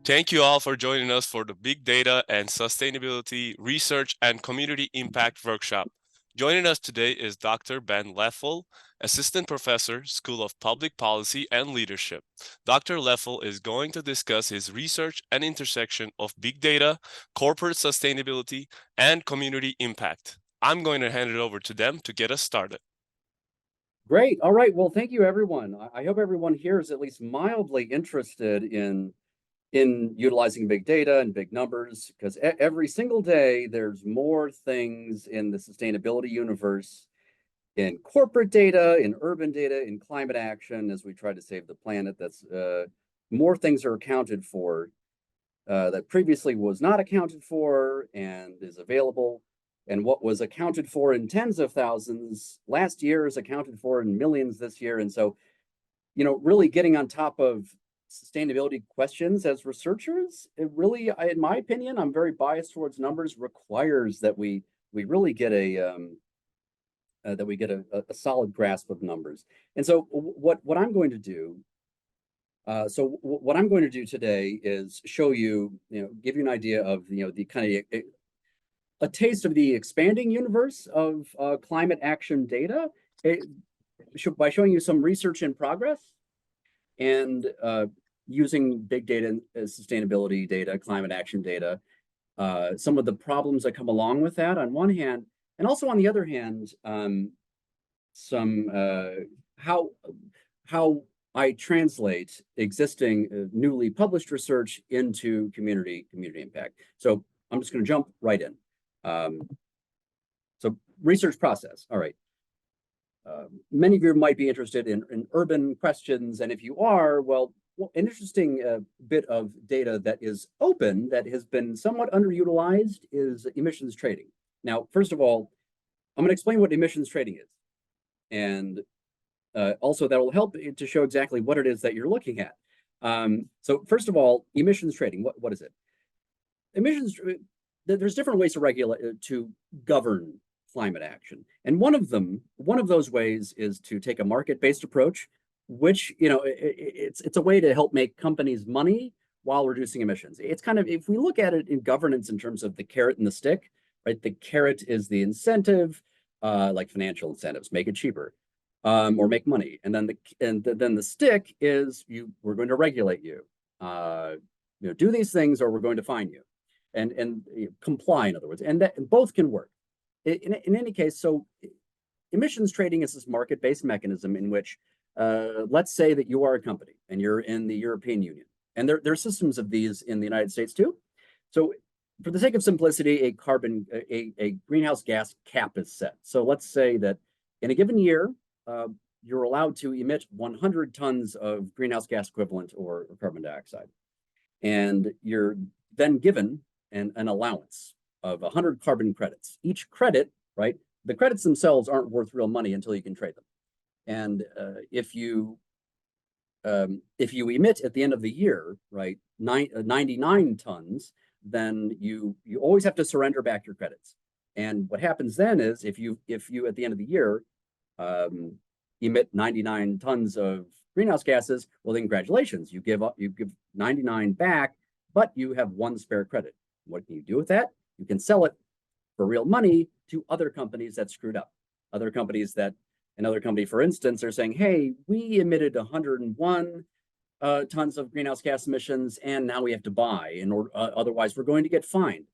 Thank you all for joining us for the Big Data and Sustainability Research and Community Impact Workshop. Joining us today is Dr. Ben Leffel, Assistant Professor, School of Public Policy and Leadership. Dr. Leffel is going to discuss his research and intersection of big data, corporate sustainability, and community impact. I'm going to hand it over to them to get us started. Great. All right. Well, thank you, everyone. I hope everyone here is at least mildly interested in utilizing big data and big numbers, because every single day there's more things in the sustainability universe, in corporate data, in urban data, in climate action, as we try to save the planet. That's more things are accounted for that previously was not accounted for and is available. And what was accounted for in tens of thousands last year is accounted for in millions this year. And so, really getting on top of sustainability questions as researchers, it really, in my opinion, I'm very biased towards numbers, requires that we really get a solid grasp of numbers. And so what I'm going to do, what I'm going to do today is show you, give you an idea of, the kind of a taste of the expanding universe of climate action data by showing you some research in progress and using big data, sustainability data, climate action data, some of the problems that come along with that on one hand, and also on the other hand, some how I translate existing newly published research into community impact. So I'm just going to jump right in. So research process. All right. Many of you might be interested in urban questions, and if you are, well, an interesting bit of data that is open that has been somewhat underutilized is emissions trading. Now, first of all, I'm going to explain what emissions trading is, and also that will help to show exactly what it is that you're looking at. So first of all, emissions trading. What is it? Emissions. There's different ways to regulate, to govern climate action, and one of those ways is to take a market-based approach, which it's a way to help make companies money while reducing emissions. It's kind of, if we look at it in governance in terms of the carrot and the stick, right? The carrot is the incentive, like financial incentives, make it cheaper, or make money, and then the stick is we're going to regulate you, do these things or we're going to fine you. And comply, in other words, and both can work. In any case, so emissions trading is this market-based mechanism in which, let's say that you are a company and you're in the European Union, and there are systems of these in the United States too. So for the sake of simplicity, a greenhouse gas cap is set. So let's say that in a given year, you're allowed to emit 100 tons of greenhouse gas equivalent or carbon dioxide, and you're then given an allowance of 100 carbon credits. Each credit, right? The credits themselves aren't worth real money until you can trade them. And if you emit at the end of the year, right, 99 tons, then you always have to surrender back your credits. And what happens then is if you at the end of the year emit 99 tons of greenhouse gases, well, then congratulations, you give 99 back, but you have one spare credit. What can you do with that? You can sell it for real money to other companies that screwed up. Other companies that, another company, for instance, are saying, hey, we emitted 101 tons of greenhouse gas emissions, and now we have to buy, in order, otherwise we're going to get fined.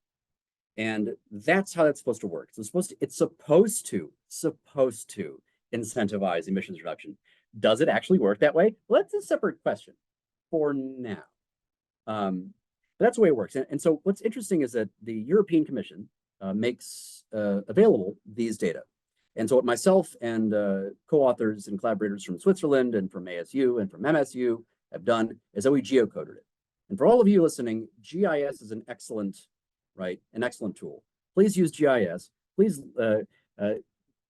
And that's how that's supposed to work. So it's supposed to incentivize emissions reduction. Does it actually work that way? Well, that's a separate question for now. That's the way it works. And so what's interesting is that the European Commission makes available these data. And so what myself and co-authors and collaborators from Switzerland and from ASU and from MSU have done is that we geocoded it. And for all of you listening, GIS is an excellent tool. Please use GIS. Please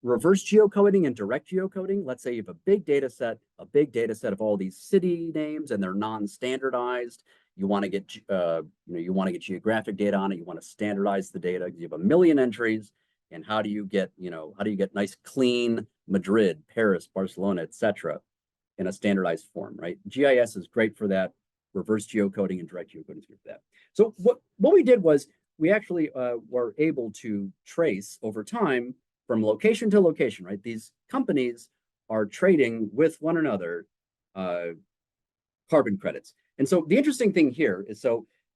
reverse geocoding and direct geocoding. Let's say you have a big data set of all these city names, and they're non-standardized. You want to get geographic data on it. You want to standardize the data. You have a million entries, and how do you get nice, clean Madrid, Paris, Barcelona, etc., in a standardized form, right? GIS is great for that. reverse geocoding and direct geocoding for that. So what we did was we actually were able to trace over time from location to location, right? These companies are trading with one another carbon credits. And so the interesting thing here is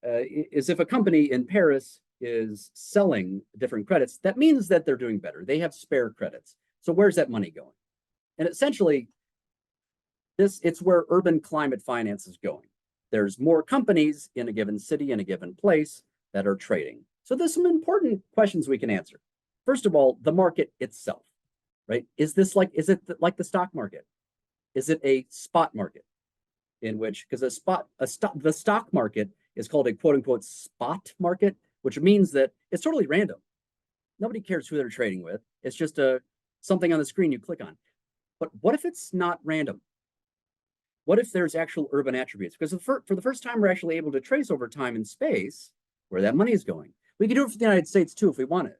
is if a company in Paris is selling different credits, that means that they're doing better. They have spare credits. So where's that money going? And essentially, it's where urban climate finance is going. There's more companies in a given city, in a given place that are trading. So there's some important questions we can answer. First of all, the market itself, right? Is it like the stock market? Is it a spot market? In which, because the stock market is called a quote unquote spot market, which means that it's totally random. Nobody cares who they're trading with. It's just something on the screen you click on. But what if it's not random? What if there's actual urban attributes? Because for the first time, we're actually able to trace over time in space where that money is going. We can do it for the United States too if we want it.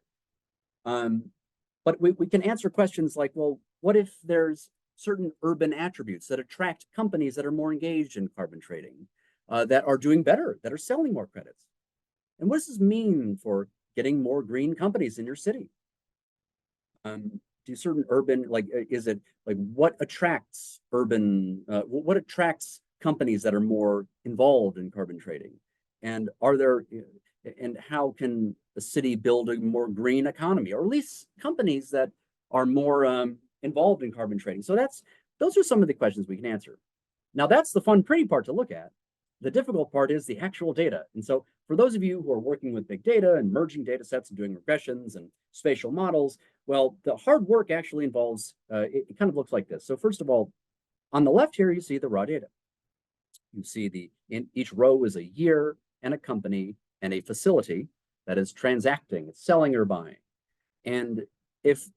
But we can answer questions like, well, what if there's certain urban attributes that attract companies that are more engaged in carbon trading, that are doing better, that are selling more credits? And what does this mean for getting more green companies in your city? Do certain urban, is it like what attracts what attracts companies that are more involved in carbon trading? And and how can a city build a more green economy, or at least companies that are more involved in carbon trading? So those are some of the questions we can answer. Now that's the fun, pretty part to look at. The difficult part is the actual data. And so for those of you who are working with big data and merging data sets and doing regressions and spatial models, well, the hard work actually involves, it kind of looks like this. So first of all, on the left here, you see the raw data. You see in each row is a year and a company and a facility that is transacting, it's selling or buying. And as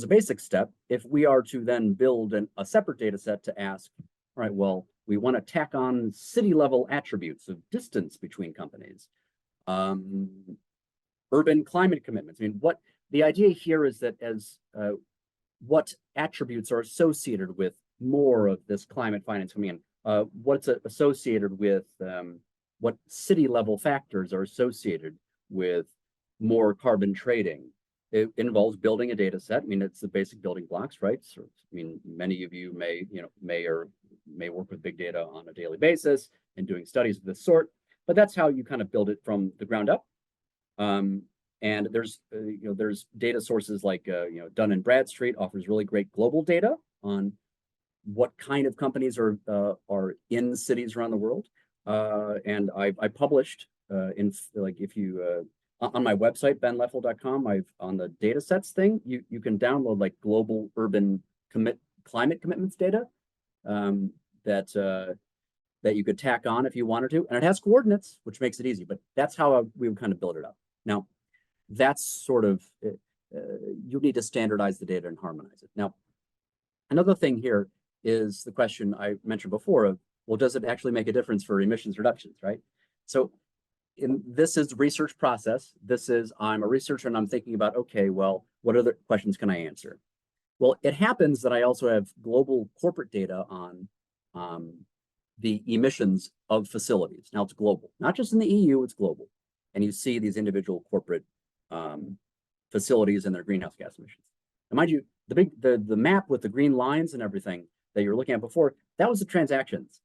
a basic step, if we are to then build a separate data set to ask, all right, well, we want to tack on city level attributes of distance between companies, urban climate commitments. I mean, the idea here is that what attributes are associated with more of this climate finance coming in, what's associated with, what city level factors are associated with more carbon trading. It involves building a data set. I mean, it's the basic building blocks, right? So, I mean, many of you may work with big data on a daily basis and doing studies of this sort, but that's how you kind of build it from the ground up. And there's data sources like Dun and Bradstreet offers really great global data on what kind of companies are in cities around the world. And I published if you on my website, benleffel.com, on the data sets thing, you can download like global urban climate commitments data that you could tack on if you wanted to. And it has coordinates, which makes it easy, but that's how we would kind of build it up. Now, that's sort of, you need to standardize the data and harmonize it. Now, another thing here is the question I mentioned before of, well, does it actually make a difference for emissions reductions, right? So this is the research process. I'm a researcher and I'm thinking about, okay, well, what other questions can I answer? Well, it happens that I also have global corporate data on the emissions of facilities. Now it's global, not just in the EU, it's global. And you see these individual corporate facilities and their greenhouse gas emissions. And mind you, the map with the green lines and everything that you were looking at before, that was the transactions.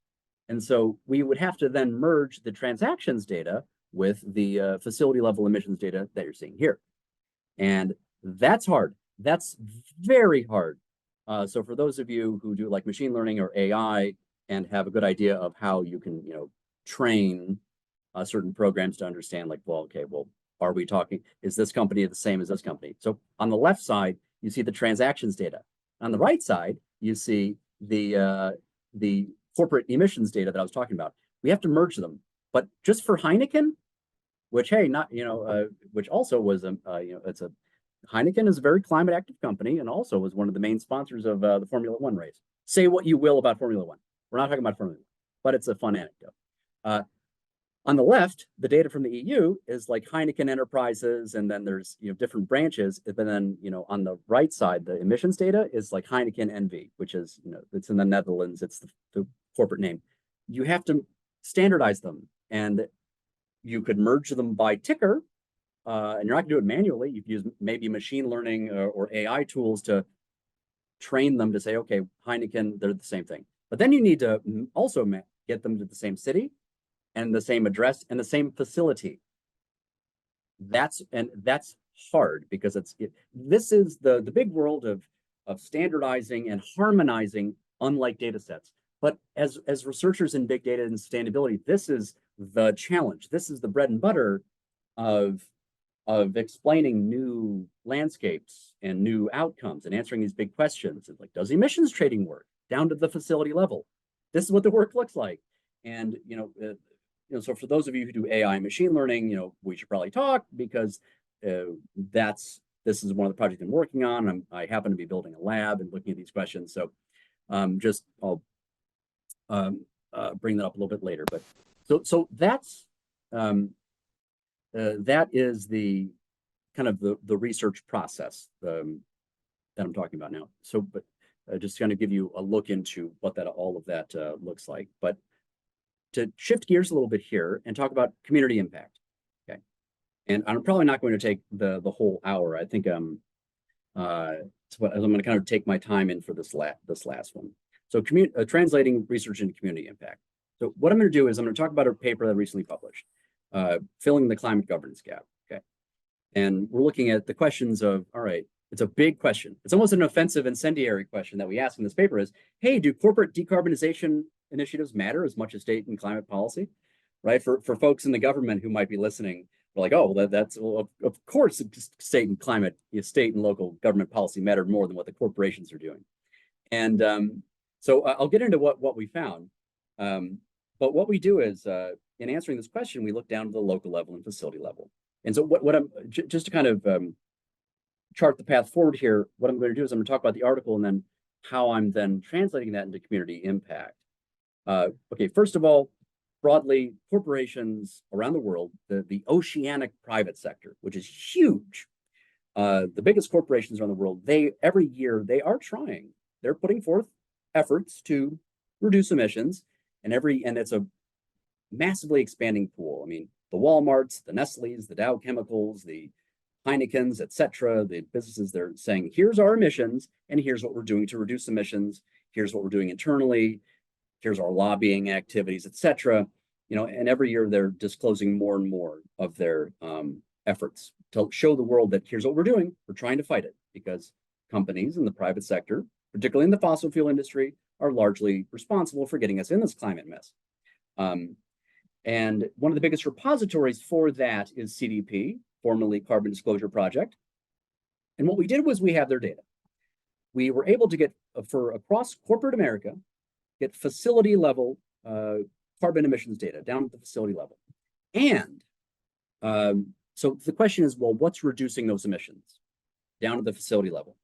And so we would have to then merge the transactions data with the facility level emissions data that you're seeing here. And that's hard. That's very hard. So for those of you who do like machine learning or AI and have a good idea of how you can, train certain programs to understand, like, well, okay, well, are we talking, is this company the same as this company? So on the left side, you see the transactions data. On the right side, you see the corporate emissions data that I was talking about. We have to merge them, but just for Heineken, which, hey, not, which also was, Heineken is a very climate active company and also was one of the main sponsors of the Formula One race. Say what you will about Formula One. We're not talking about Formula One, but it's a fun anecdote. On the left, the data from the EU is like Heineken Enterprises, and then there's different branches. But then on the right side, the emissions data is like Heineken NV, which is it's in the Netherlands. It's the corporate name. You have to standardize them, and you could merge them by ticker, and you're not going to do it manually. You could use maybe machine learning or AI tools to train them to say, okay, Heineken, they're the same thing. But then you need to also get them to the same city and the same address and the same facility. That's hard because this is the big world of standardizing and harmonizing unlike data sets. But as researchers in big data and sustainability, this is the challenge. This is the bread and butter of explaining new landscapes and new outcomes and answering these big questions. Like, does emissions trading work down to the facility level? This is what the work looks like. And so for those of you who do AI and machine learning, we should probably talk, because this is one of the projects I'm working on. I happen to be building a lab and looking at these questions. So I'll bring that up a little bit later. But so that's that is the kind of the research process that I'm talking about now. So, but just kind of give you a look into what all of that looks like. But to shift gears a little bit here and talk about community impact. Okay, and I'm probably not going to take the whole hour. I think I'm going to kind of take my time in for this last one. So translating research into community impact. So what I'm going to do is I'm going to talk about a paper that I recently published, filling the climate governance gap. Okay, and we're looking at the questions of, all right, it's a big question. It's almost an offensive, incendiary question that we ask in this paper is, hey, do corporate decarbonization initiatives matter as much as state and climate policy? Right? For folks in the government who might be listening, they're like, oh, well, of course, state and local government policy matter more than what the corporations are doing. And so I'll get into what we found. But what we do is, in answering this question, we look down to the local level and facility level. And so what I'm just to kind of chart the path forward here, what I'm going to do is I'm going to talk about the article and then how I'm then translating that into community impact. Okay, first of all, broadly, corporations around the world, the oceanic private sector, which is huge, the biggest corporations around the world, every year they are trying. They're putting forth efforts to reduce emissions, and it's a massively expanding pool. I mean, the Walmarts, the Nestle's, the Dow Chemicals, the Heinekens, et cetera, the businesses, they're saying, here's our emissions, and here's what we're doing to reduce emissions. Here's what we're doing internally. Here's our lobbying activities, et cetera. And every year they're disclosing more and more of their efforts to show the world that here's what we're doing. We're trying to fight it, because companies in the private sector, particularly in the fossil fuel industry, are largely responsible for getting us in this climate mess. And one of the biggest repositories for that is CDP, formerly Carbon Disclosure Project. And what we did was we have their data. We were able to get, for across corporate America, get facility level carbon emissions data down at the facility level. And so the question is, well, what's reducing those emissions down at the facility level?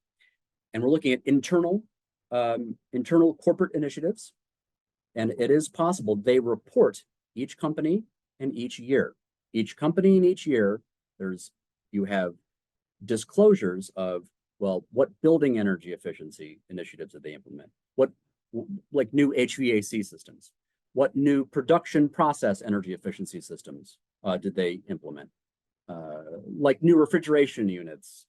And we're looking at internal corporate initiatives. And it is possible they report each company and each year. Each company and each year, you have disclosures of, well, what building energy efficiency initiatives did they implement? What, like, new HVAC systems? What new production process energy efficiency systems did they implement? Like new refrigeration units,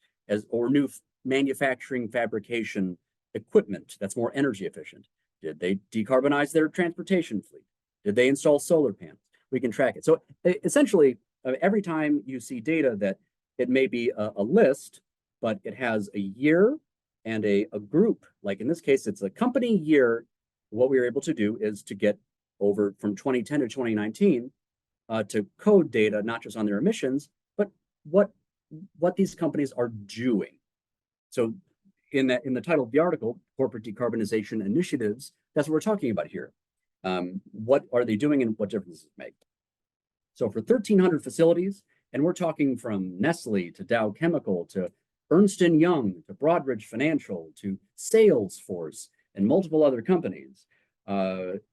or new manufacturing fabrication equipment that's more energy efficient. Did they decarbonize their transportation fleet? Did they install solar panels? We can track it. So essentially, every time you see data that it may be a list, but it has a year and a group, like in this case, it's a company year. What we were able to do is to get over from 2010 to 2019 to code data, not just on their emissions, but what these companies are doing. So in the title of the article, Corporate Decarbonization Initiatives, that's what we're talking about here. What are they doing and what difference does it make? So for 1,300 facilities, and we're talking from Nestle to Dow Chemical to Ernst & Young to Broadridge Financial to Salesforce and multiple other companies,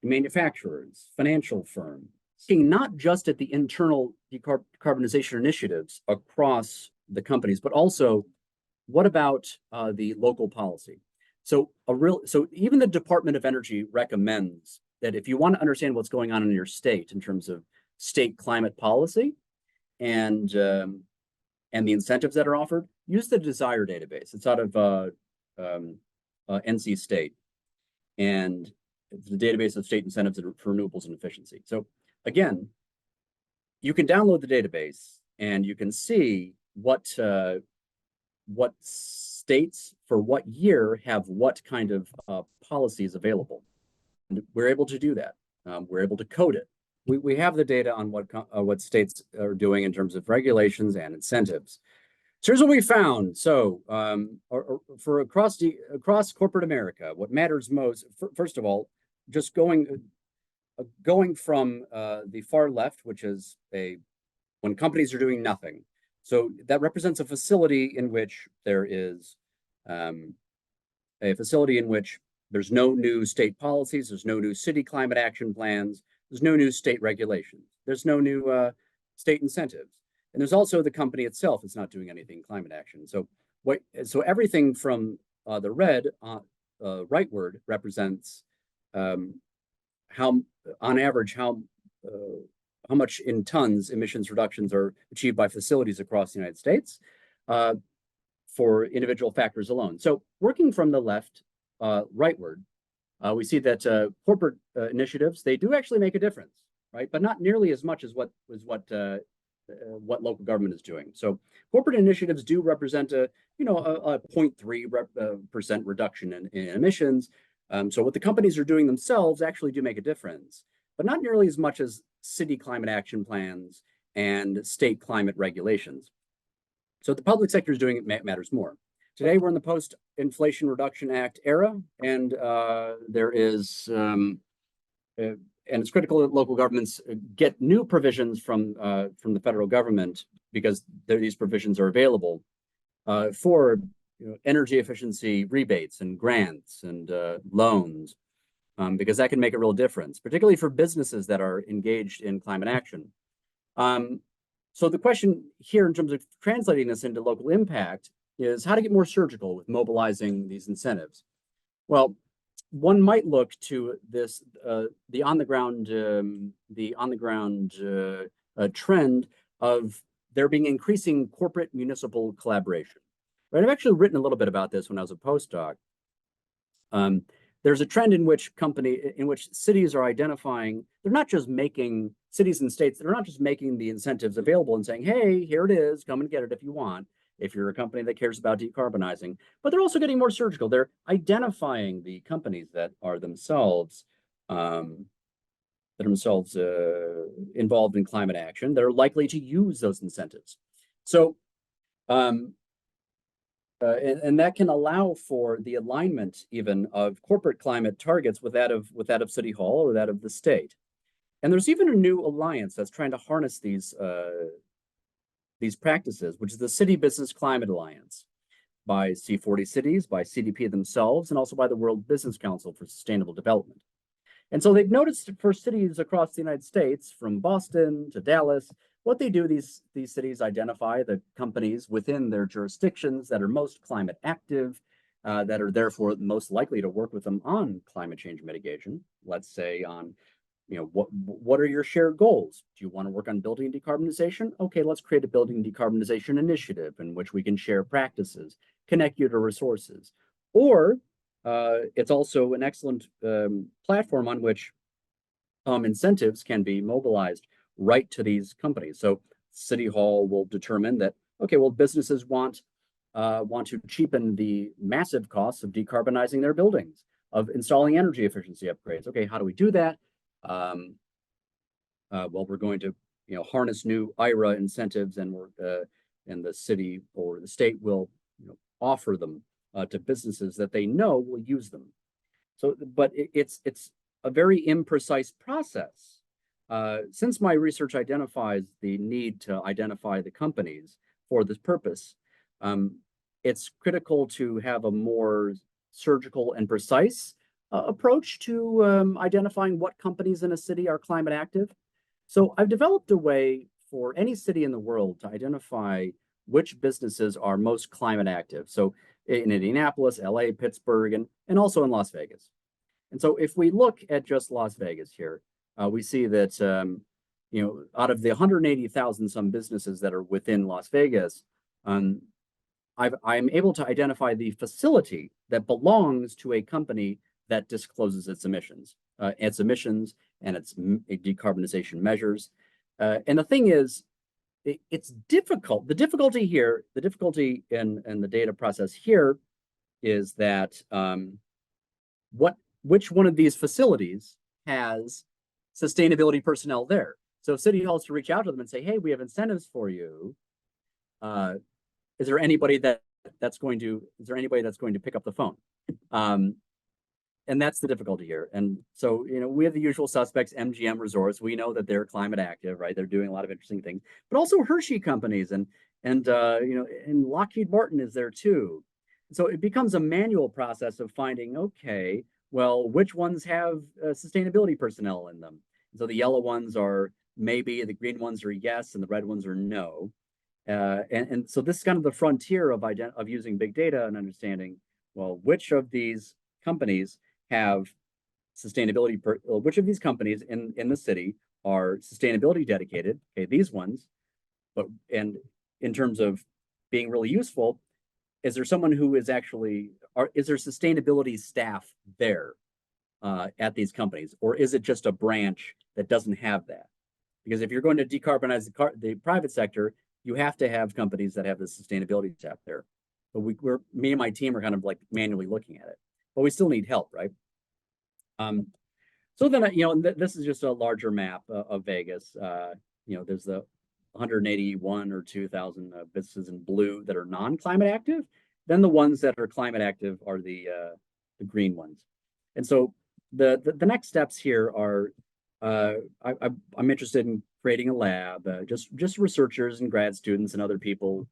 manufacturers, financial firms, looking not just at the internal decarbonization initiatives across the companies, but also what about the local policy? So even the Department of Energy recommends that if you want to understand what's going on in your state in terms of state climate policy and the incentives that are offered, use the Desire database. It's out of NC State, and it's the database of state incentives for renewables and efficiency. So again, you can download the database and you can see what states for what year have what kind of policies available. And we're able to do that. We're able to code it. We have the data on what states are doing in terms of regulations and incentives. So here's what we found. So for across corporate America, what matters most, first of all, just going from the far left, which is when companies are doing nothing. So that represents a facility in which there is a facility in which there's no new state policies, there's no new city climate action plans, there's no new state regulations, there's no new state incentives. And there's also the company itself is not doing anything climate action. So everything from the red rightward represents how, on average, how much in tons emissions reductions are achieved by facilities across the United States for individual factors alone. So working from the left rightward, we see that corporate initiatives, they do actually make a difference, right? But not nearly as much as what local government is doing. So corporate initiatives do represent a 0.3% reduction in emissions. So what the companies are doing themselves actually do make a difference, but not nearly as much as city climate action plans and state climate regulations. So the public sector is doing it matters more. Today, we're in the Post-Inflation Reduction Act era, and there is, and it's critical that local governments get new provisions from the federal government because these provisions are available for energy efficiency rebates and grants and loans, because that can make a real difference, particularly for businesses that are engaged in climate action. So the question here in terms of translating this into local impact is how to get more surgical with mobilizing these incentives. Well, one might look to this, the on the ground trend of there being increasing corporate municipal collaboration. Right, I've actually written a little bit about this when I was a postdoc. There's a trend in which cities are identifying, they're not just making, cities and states, they're not just making the incentives available and saying, hey, here it is, come and get it if you want, if you're a company that cares about decarbonizing, but they're also getting more surgical. They're identifying the companies that are themselves involved in climate action that are likely to use those incentives. So, and that can allow for the alignment even of corporate climate targets with that of City Hall or that of the state. And there's even a new alliance that's trying to harness these practices, which is the City Business Climate Alliance by C40 Cities, by CDP themselves, and also by the World Business Council for Sustainable Development. And so they've noticed for cities across the United States, from Boston to Dallas, what they do, these cities identify the companies within their jurisdictions that are most climate active, that are therefore most likely to work with them on climate change mitigation. Let's say on, what are your shared goals? Do you want to work on building decarbonization? Okay, let's create a building decarbonization initiative in which we can share practices, connect you to resources. Or it's also an excellent platform on which incentives can be mobilized right to these companies. So City Hall will determine that, okay, well, businesses want to cheapen the massive costs of decarbonizing their buildings, of installing energy efficiency upgrades. Okay, how do we do that? Well, we're going to harness new IRA incentives, and the city or the state will offer them to businesses that they know will use them. So, but it's a very imprecise process. Since my research identifies the need to identify the companies for this purpose, it's critical to have a more surgical and precise approach to identifying what companies in a city are climate active. So I've developed a way for any city in the world to identify which businesses are most climate active. So in Indianapolis, LA, Pittsburgh, and also in Las Vegas. And so if we look at just Las Vegas here, we see that out of the 180,000 some businesses that are within Las Vegas, I'm able to identify the facility that belongs to a company that discloses its emissions and its decarbonization measures. And the thing is, it's difficult. The difficulty in the data process here is that which one of these facilities has sustainability personnel there. So if City Hall is to reach out to them and say, hey, we have incentives for you, is there anybody that's going to pick up the phone? And that's the difficulty here. And so, we have the usual suspects, MGM Resorts. We know that they're climate active, right? They're doing a lot of interesting things, but also Hershey companies and Lockheed Martin is there too. So it becomes a manual process of finding, okay, well, which ones have sustainability personnel in them? So the yellow ones are maybe, the green ones are yes, and the red ones are no. And so this is kind of the frontier of using big data and understanding, well, which of these companies have sustainability, which of these companies in the city are sustainability dedicated, okay, these ones, and in terms of being really useful, is there someone who is is there sustainability staff there at these companies, or is it just a branch that doesn't have that? Because if you're going to decarbonize the private sector, you have to have companies that have the sustainability staff there. But me and my team are kind of like manually looking at it, but we still need help, right? So then, this is just a larger map of Vegas. There's the 181 or 2,000 businesses in blue that are non-climate active. Then the ones that are climate active are the green ones. And so the next steps here are I'm interested in creating a lab, just researchers and grad students and other people,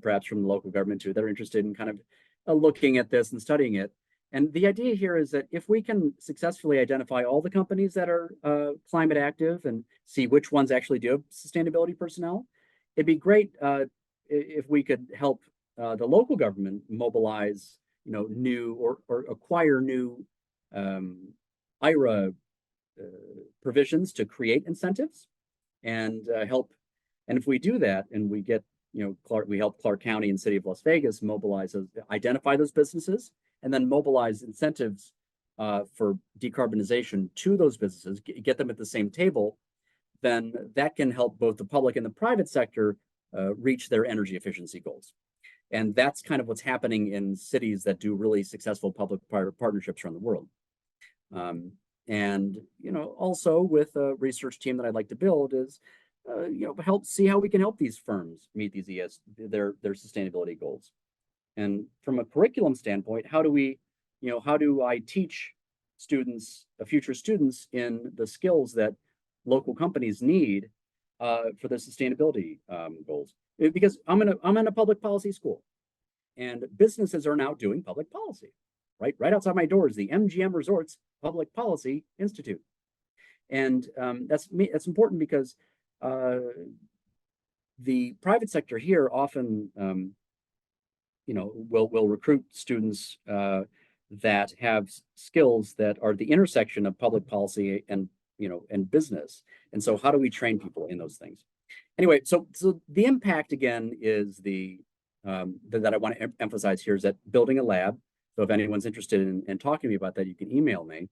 perhaps from the local government too, that are interested in kind of looking at this and studying it. And the idea here is that if we can successfully identify all the companies that are climate active and see which ones actually do have sustainability personnel, it'd be great if we could help the local government mobilize, new or acquire new IRA provisions to create incentives and help. And if we do that and we get, we help Clark County and City of Las Vegas identify those businesses and then mobilize incentives for decarbonization to those businesses, get them at the same table, then that can help both the public and the private sector reach their energy efficiency goals. And that's kind of what's happening in cities that do really successful public-private partnerships around the world. And also with a research team that I'd like to build is, help see how we can help these firms meet these their sustainability goals. And from a curriculum standpoint, how do I teach students, future students, in the skills that local companies need for their sustainability goals? Because I'm in a public policy school, and businesses are now doing public policy. Right outside my door is the MGM Resorts Public Policy Institute, and that's important because the private sector here often will recruit students that have skills that are the intersection of public policy and business. And so how do we train people in those things? Anyway, so the impact again is that I want to emphasize here is that building a lab. So if anyone's interested in talking to me about that, you can email me.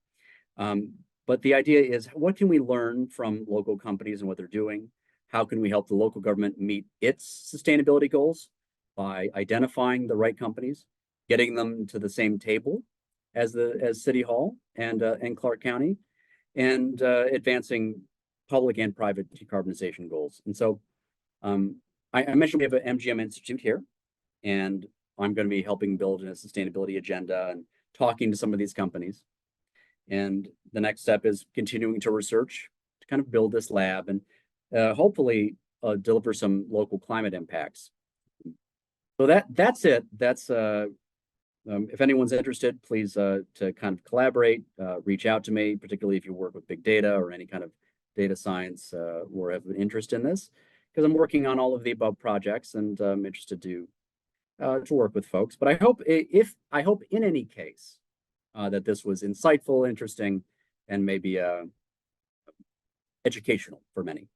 But the idea is, what can we learn from local companies and what they're doing? How can we help the local government meet its sustainability goals by identifying the right companies, getting them to the same table as City Hall and Clark County, and advancing public and private decarbonization goals. And so I mentioned we have an MGM Institute here, and I'm going to be helping build a sustainability agenda and talking to some of these companies. And the next step is continuing to research to kind of build this lab and hopefully deliver some local climate impacts. So that's it. That's if anyone's interested, please to kind of collaborate, reach out to me, particularly if you work with big data or any kind of data science or have an interest in this, because I'm working on all of the above projects and I'm interested to work with folks. But I hope in any case that this was insightful, interesting, and maybe educational for many.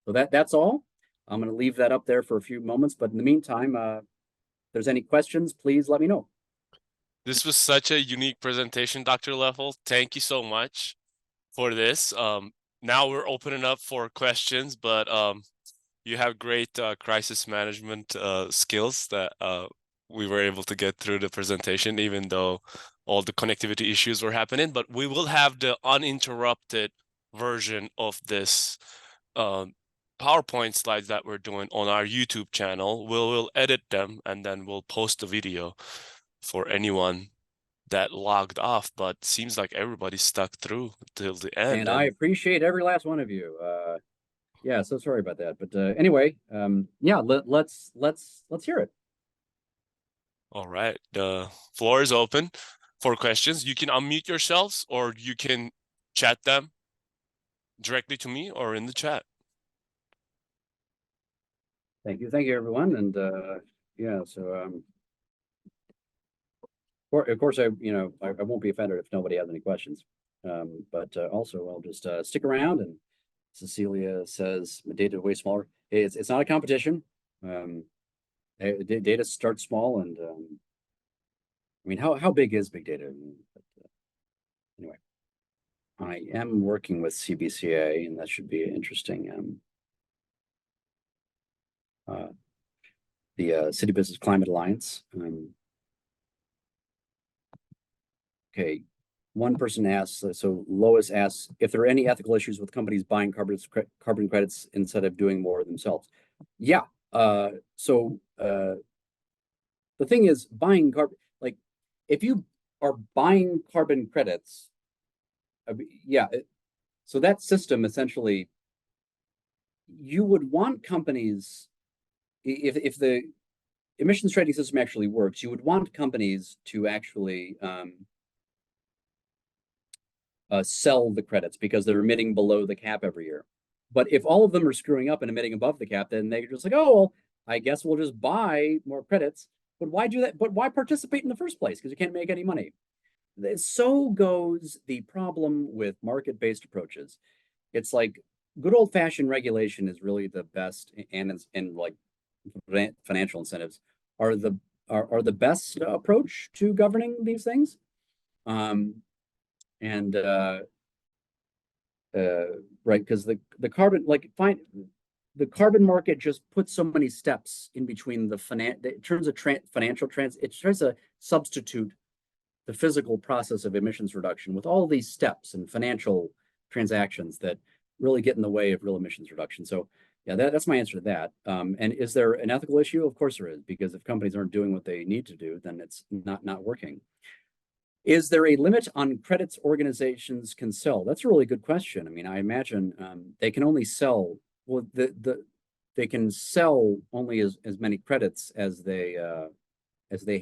So that's all. I'm going to leave that up there for a few moments, but in the meantime, if there's any questions, please let me know. This was such a unique presentation, Dr. Leffel. Thank you so much for this. Now we're opening up for questions, but you have great crisis management skills that we were able to get through the presentation, even though all the connectivity issues were happening. But we will have the uninterrupted version of this PowerPoint slides that we're doing on our YouTube channel. We'll edit them and then we'll post the video for anyone that logged off, but seems like everybody stuck through till the end. And I appreciate every last one of you. Yeah, so sorry about that, but anyway, yeah, let's hear it. All right, the floor is open for questions. You can unmute yourselves or you can chat them directly to me or in the chat. Thank you, everyone, and yeah, so of course, I won't be offended if nobody has any questions, but also I'll just stick around. And Cecilia says data way smaller. It's not a competition. Data starts small, and I mean, how big is big data? Anyway, I am working with CBCA, and that should be interesting. The City Business Climate Alliance. Okay, one person asks, so Lois asks, if there are any ethical issues with companies buying carbon credits instead of doing more themselves. Yeah, so the thing is, buying carbon, like if you are buying carbon credits, yeah, so that system essentially, you would want companies, if the emissions trading system actually works, you would want companies to actually sell the credits because they're emitting below the cap every year. But if all of them are screwing up and emitting above the cap, then they're just like, oh, well, I guess we'll just buy more credits. But why do that? But why participate in the first place? Because you can't make any money. So goes the problem with market-based approaches. It's like good old-fashioned regulation is really the best, and like financial incentives are the best approach to governing these things. Right, because the carbon, the carbon market just puts so many steps in between it turns a financial it tries to substitute the physical process of emissions reduction with all these steps and financial transactions that really get in the way of real emissions reduction. So yeah, that's my answer to that. And is there an ethical issue? Of course there is, because if companies aren't doing what they need to do, then it's not working. Is there a limit on credits organizations can sell? That's a really good question. I mean, I imagine they can only sell, well, they can sell only as many credits as they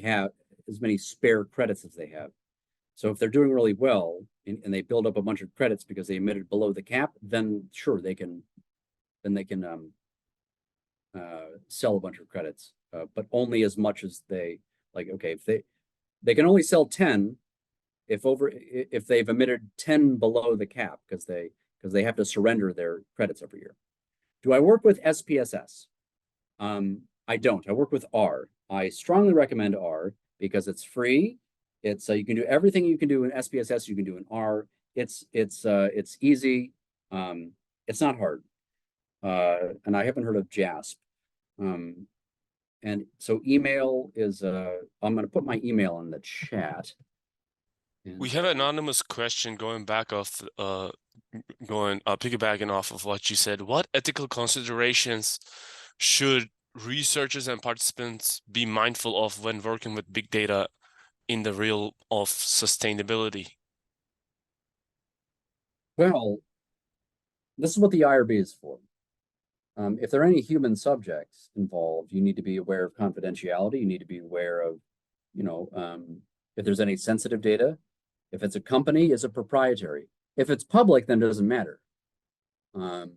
have, as many spare credits as they have. So if they're doing really well and they build up a bunch of credits because they emitted below the cap, then sure, they can sell a bunch of credits, but only as much as they like. Okay, if they can only sell 10 if they've emitted 10 below the cap, because they have to surrender their credits every year. Do I work with SPSS? I don't. I work with R. I strongly recommend R because it's free. It's you can do everything you can do in SPSS, you can do in R. It's easy. It's not hard. And I haven't heard of JASP. And so email is I'm going to put my email in the chat. We have an anonymous question going back off, piggybacking off of what you said. What ethical considerations should researchers and participants be mindful of when working with big data in the realm of sustainability? Well, this is what the IRB is for. If there are any human subjects involved, you need to be aware of confidentiality. You need to be aware of, if there's any sensitive data. If it's a company, is it proprietary? If it's public, then it doesn't matter. Are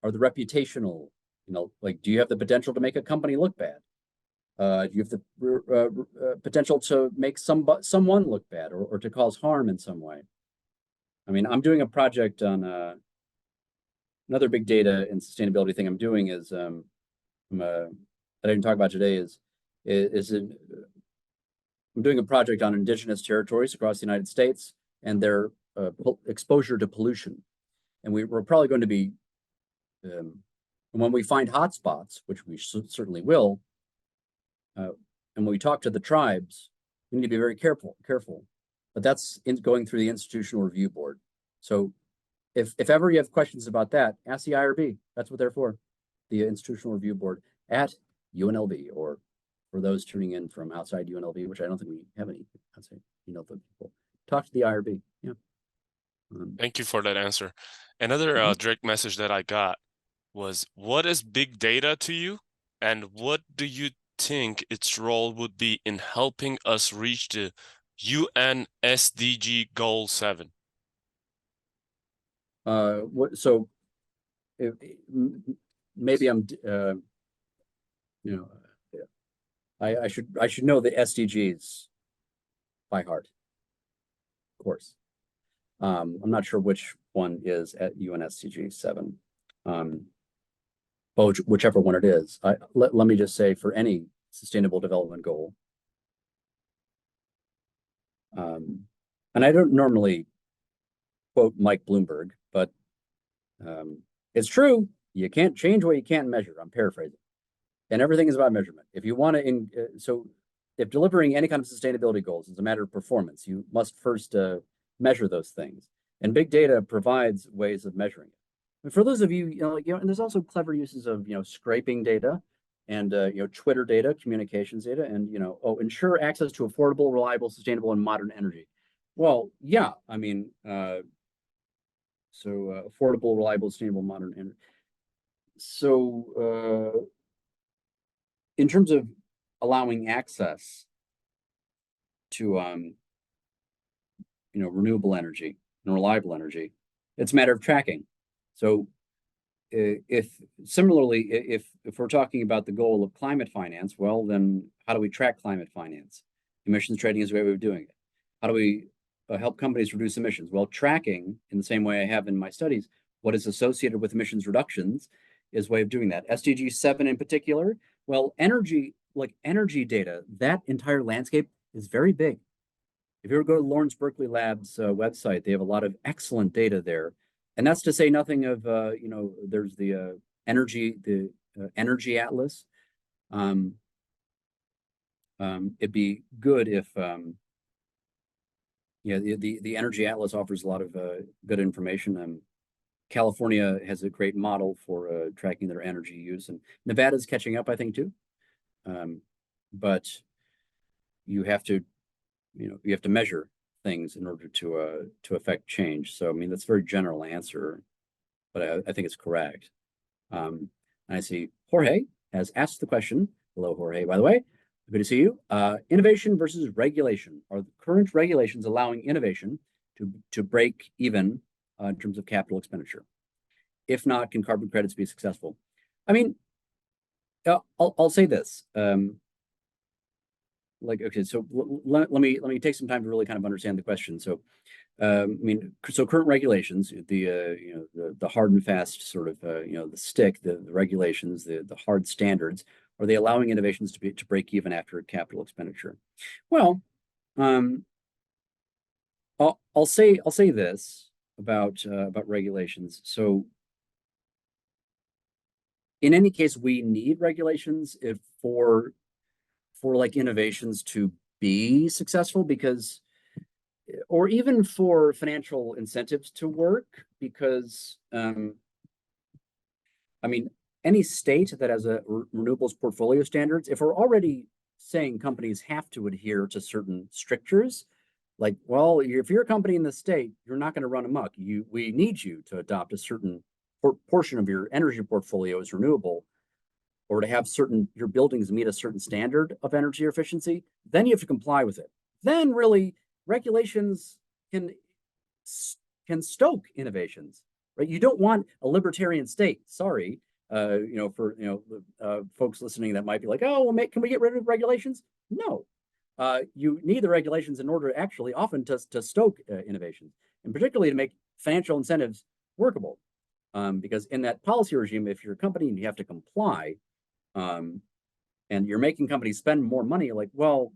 the reputational, like, do you have the potential to make a company look bad? You have the potential to make someone look bad or to cause harm in some way. I mean, I'm doing a project on another big data and sustainability thing I'm doing is that I didn't talk about today I'm doing a project on indigenous territories across the United States and their exposure to pollution. And we're probably going to be, when we find hotspots, which we certainly will, and when we talk to the tribes, we need to be very careful. But that's going through the institutional review board. So if ever you have questions about that, ask the IRB. That's what they're for, the institutional review board at UNLV, or for those tuning in from outside UNLV, which I don't think we have any outside UNLV people. Talk to the IRB. Yeah. Thank you for that answer. Another direct message that I got was, what is big data to you, and what do you think its role would be in helping us reach the UN SDG Goal 7? So maybe I'm, I should know the SDGs by heart, of course. I'm not sure which one is at UN SDG 7. But whichever one it is, let me just say, for any sustainable development goal, and I don't normally quote Mike Bloomberg, but it's true. You can't change what you can't measure. I'm paraphrasing. And everything is about measurement. If you want to, so if delivering any kind of sustainability goals is a matter of performance, you must first measure those things. And big data provides ways of measuring it. And for those of you, and there's also clever uses of, scraping data and, Twitter data, communications data, and, ensure access to affordable, reliable, sustainable, and modern energy. Well, yeah, I mean, affordable, reliable, sustainable, modern energy. So in terms of allowing access to renewable energy and reliable energy, it's a matter of tracking. So if we're talking about the goal of climate finance, well, then how do we track climate finance? Emissions trading is a way of doing it. How do we help companies reduce emissions? Well, tracking, in the same way I have in my studies, what is associated with emissions reductions is a way of doing that. SDG 7 in particular, well, energy data, that entire landscape is very big. If you ever go to Lawrence Berkeley Lab's website, they have a lot of excellent data there. And that's to say nothing of, there's the energy atlas. It'd be good if, the energy atlas offers a lot of good information. California has a great model for tracking their energy use, and Nevada's catching up, I think, too. But you have to measure things in order to affect change. So, I mean, that's a very general answer, but I think it's correct. And I see Jorge has asked the question. Hello, Jorge, by the way. Good to see you. Innovation versus regulation. Are the current regulations allowing innovation to break even in terms of capital expenditure? If not, can carbon credits be successful? I mean, I'll say this. Okay, so let me take some time to really kind of understand the question. So, current regulations, the hard and fast sort of, the stick, the regulations, the hard standards, are they allowing innovations to break even after capital expenditure? Well, I'll say this about regulations. So, in any case, we need regulations for like innovations to be successful, because, or even for financial incentives to work, because any state that has a renewables portfolio standards, if we're already saying companies have to adhere to certain strictures, like, well, if you're a company in the state, you're not going to run amok. We need you to adopt a certain portion of your energy portfolio as renewable, or to have your buildings meet a certain standard of energy efficiency, then you have to comply with it. Then really regulations can stoke innovations, right? You don't want a libertarian state, sorry, for folks listening that might be like, oh, well, can we get rid of regulations? No, you need the regulations in order actually often to stoke innovations, and particularly to make financial incentives workable. Because in that policy regime, if you're a company and you have to comply, and you're making companies spend more money, like, well,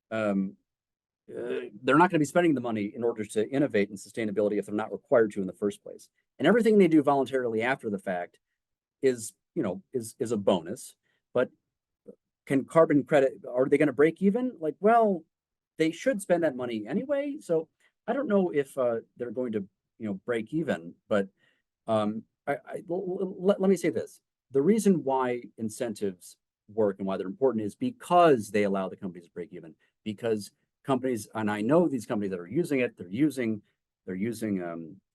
they're not going to be spending the money in order to innovate in sustainability if they're not required to in the first place. And everything they do voluntarily after the fact is a bonus. But can carbon credit, are they going to break even? Like, well, they should spend that money anyway. So I don't know if they're going to break even. But let me say this: the reason why incentives work and why they're important is because they allow the companies to break even. Because companies, and I know these companies that are using it, they're using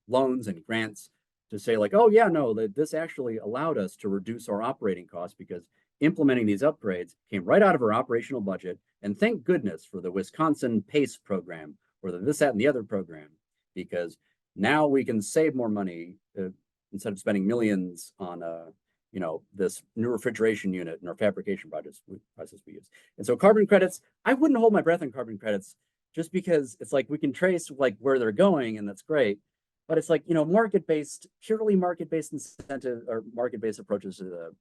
loans and grants to say like, oh yeah, no, this actually allowed us to reduce our operating costs because implementing these upgrades came right out of our operational budget. And thank goodness for the Wisconsin PACE program or the this, that, and the other program, because now we can save more money instead of spending millions on this new refrigeration unit in our fabrication process we use. And so carbon credits, I wouldn't hold my breath on carbon credits just because it's like we can trace like where they're going, and that's great. But it's like, purely market-based incentive or market-based approaches to the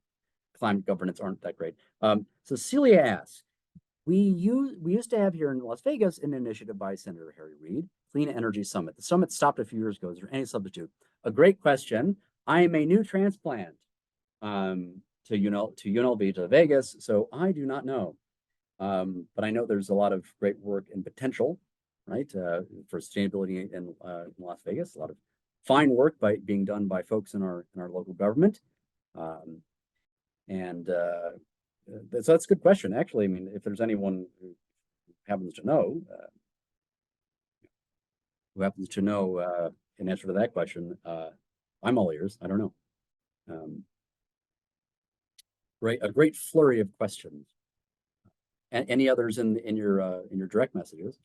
climate governance aren't that great. So Celia asks, we used to have here in Las Vegas an initiative by Senator Harry Reid, Clean Energy Summit. The summit stopped a few years ago. Is there any substitute? A great question. I am a new transplant to UNLV, to Vegas, so I do not know. But I know there's a lot of great work and potential, right, for sustainability in Las Vegas. A lot of fine work being done by folks in our local government, and so that's a good question. Actually, I mean, if there's anyone who happens to know, an answer to that question, I'm all ears. I don't know. A great flurry of questions. Any others in your direct messages?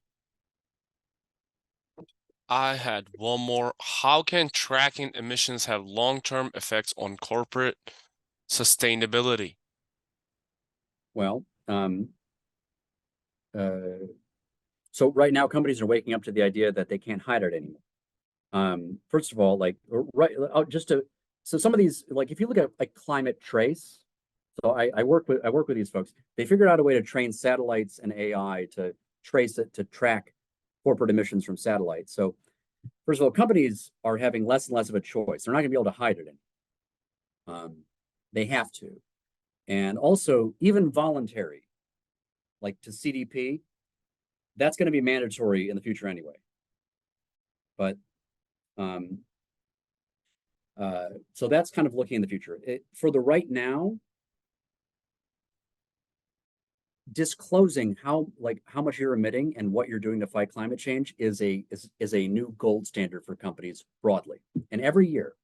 I had one more. How can tracking emissions have long-term effects on corporate sustainability? Well, so right now companies are waking up to the idea that they can't hide it anymore. First of all, so some of these, like if you look at like Climate Trace, so I work with these folks. They figured out a way to train satellites and AI to trace it, to track corporate emissions from satellites. So first of all, companies are having less and less of a choice. They're not going to be able to hide it anymore. They have to. And also, even voluntary, like to CDP, that's going to be mandatory in the future anyway. But so that's kind of looking in the future. For the right now, disclosing how much you're emitting and what you're doing to fight climate change is a new gold standard for companies broadly. And every year,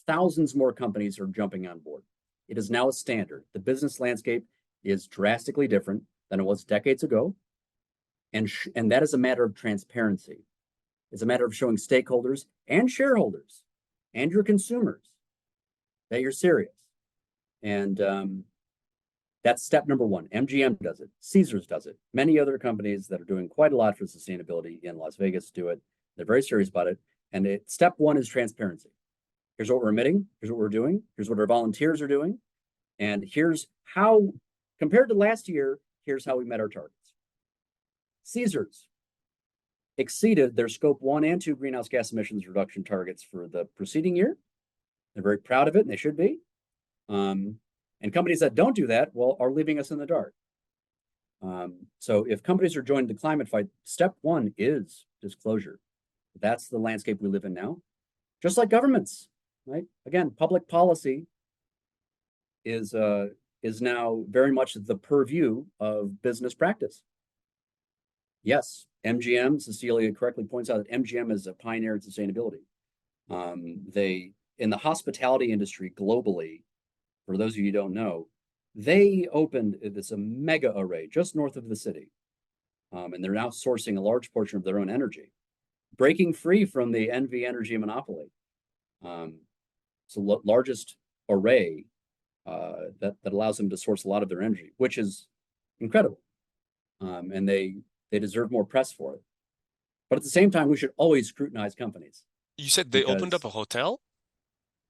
thousands more companies are jumping on board. It is now a standard. The business landscape is drastically different than it was decades ago. And that is a matter of transparency. It's a matter of showing stakeholders and shareholders and your consumers that you're serious. And that's step number one. MGM does it. Caesars does it. Many other companies that are doing quite a lot for sustainability in Las Vegas do it. They're very serious about it. And step one is transparency. Here's what we're emitting. Here's what we're doing. Here's what our volunteers are doing. And here's how, compared to last year, here's how we met our targets. Caesars exceeded their scope 1 and 2 greenhouse gas emissions reduction targets for the preceding year. They're very proud of it, and they should be. And companies that don't do that, well, are leaving us in the dark. So if companies are joining the climate fight, step one is disclosure. That's the landscape we live in now. Just like governments, right? Again, public policy is now very much the purview of business practice. Yes, MGM, Cecilia correctly points out that MGM is a pioneer in sustainability. They, in the hospitality industry globally, for those of you who don't know, they opened this a mega array just north of the city. And they're now sourcing a large portion of their own energy, breaking free from the NV energy monopoly. It's the largest array that allows them to source a lot of their energy, which is incredible. And they deserve more press for it. But at the same time, we should always scrutinize companies You said they opened up because a hotel?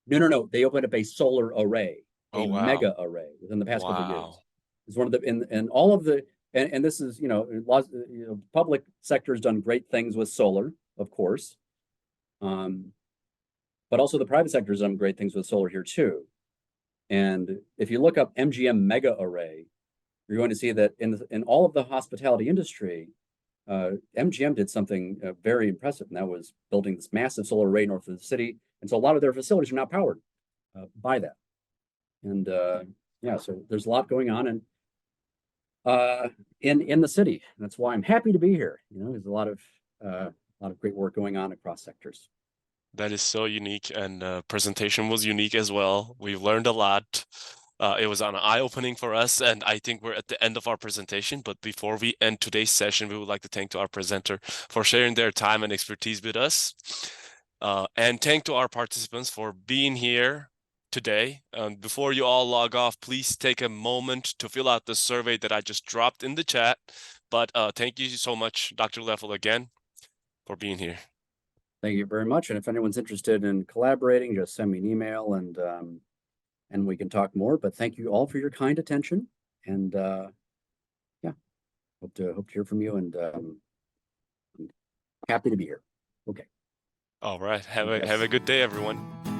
no, they opened up a solar array, Oh, a wow. mega array within the past couple of years. Wow. It's one of the and all of the and this is public sector has done great things with solar, of course, but also the private sector has done great things with solar here too. And if you look up MGM mega array, you're going to see that in all of the hospitality industry, MGM did something very impressive, and that was building this massive solar array north of the city. And so a lot of their facilities are now powered by that. And yeah, so there's a lot going on in the city. That's why I'm happy to be here. There's a lot of great work going on across sectors. That is so unique, and presentation was unique as well. We've learned a lot. It was an eye-opening for us, and I think we're at the end of our presentation. But before we end today's session, we would like to thank to our presenter for sharing their time and expertise with us. And thank to our participants for being here today. Before you all log off, please take a moment to fill out the survey that I just dropped in the chat. But thank you so much, Dr. Leffel, again, for being here. Thank you very much. And if anyone's interested in collaborating, just send me an email and we can talk more. But thank you all for your kind attention. And yeah, hope to hear from you, and I'm happy to be here. Okay. All right. Have Yes. a good day, everyone.